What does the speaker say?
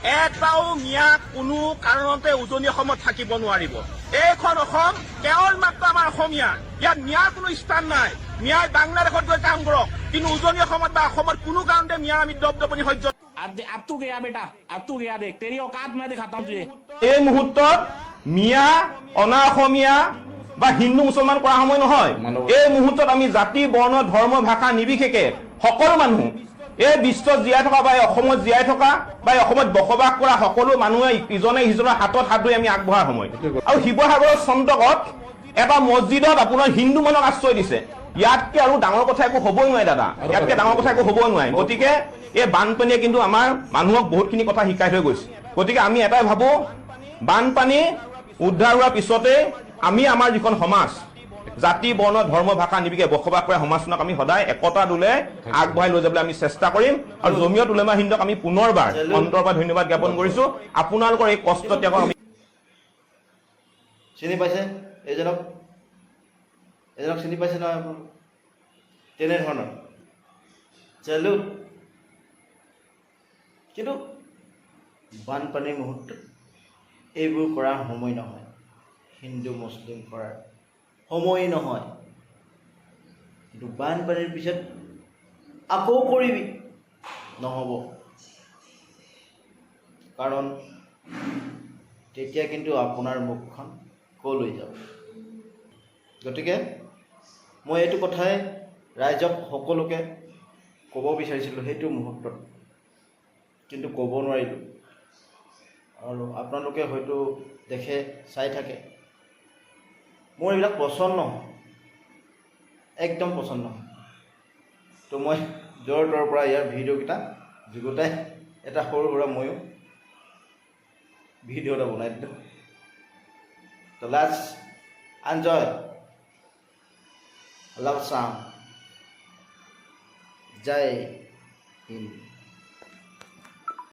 এটাও মিয়া কোনো কাৰণতে উজনি অসমত থাকিব নোৱাৰিব। এইখন অসম কেৱল মাত্ৰ আমাৰ অসমীয়া, ইয়াত মিয়াৰ কোনো স্থান নাই। মিয়াই বাংলাদেশত গৈ কাম কৰক, কিন্তু উজনি অসমত বা অসমত কোনো কাৰণতে মিয়াৰ আমি দপদপনি সহ্য। अब तू गया बेटा, अब तू गया, देख तेरी औकात मैं दिखाता हूँ तुझे। এই মুহূৰ্তত মিয়া অনা অসমীয়া বা হিন্দু মুছলমান কৰা সময় নহয়। এই মুহূৰ্তত আমি জাতি বৰ্ণ ধৰ্ম ভাষা নিৰ্বিশেষে সকলো মানুহ এই বিশ্বত জীয়াই থকা বা অসমত জীয়াই থকা বা অসমত বসবাস কৰা সকলো মানুহে ইজনে সিজনৰ হাতত হাত ধৰি আমি আগবঢ়াৰ সময়। আৰু শিৱসাগৰৰ চন্তকত এটা মছজিদত আপোনাৰ হিন্দু মানুহক আশ্ৰয় দিছে। ইয়াতকে আৰু ডাঙৰ কথা একো হ'বই নোৱাৰে দাদা, ইয়াতকে ডাঙৰ কথা একো হ'বই নোৱাৰে। গতিকে এই বানপানীয়ে কিন্তু আমাৰ মানুহক বহুতখিনি কথা শিকাই থৈ গৈছে। গতিকে আমি এটাই ভাবো, বানপানী উদ্ধাৰ হোৱাৰ পিছতে আমি আমাৰ যিখন সমাজ জাতি বৰ্ণ ধৰ্ম ভাষা নিৰ্বিশেষে বসবাস কৰা সমাজখনক আমি সদায় একতা দোলে আগবঢ়াই লৈ যাবলৈ আমি চেষ্টা কৰিম। আৰু জমিয়ত উলেমা হিন্দক আমি পুনৰবাৰ অন্তৰৰ পৰা ধন্যবাদ জ্ঞাপন কৰিছো। আপোনালোকৰ এই কষ্ট ত্যাগক আমি চিনি পাইছে এইজনক চিনি পাইছে নহয় আপোনালোক? তেনেধৰণৰ চেলুট। কিন্তু বানপানীৰ মুহূৰ্তত এইবোৰ কৰাৰ সময় নহয়, হিন্দু মুছলিম কৰাৰ সময় নহয়। কিন্তু বানপানীৰ পিছত আকৌ কৰিবি নহ'ব, কাৰণ তেতিয়া কিন্তু আপোনাৰ মুখখন কলৈ যাব। গতিকে মই এইটো কথাই ৰাইজক সকলোকে ক'ব বিচাৰিছিলোঁ সেইটো মুহূৰ্তত, কিন্তু ক'ব নোৱাৰিলোঁ। আৰু আপোনালোকে হয়তো দেখে, চাই থাকে, মোৰ এইবিলাক পচন্দ নহয়, একদম পচন্দ নহয়। তো মই য'ৰ ত'ৰ পৰা ইয়াৰ ভিডিঅ'কেইটা যুগতাই এটা সৰু সুৰা ময়ো ভিডিঅ' এটা বনাই দিলোঁ। তো লেটছ এনজয়, লাভ চাম, জয় হিন্দ।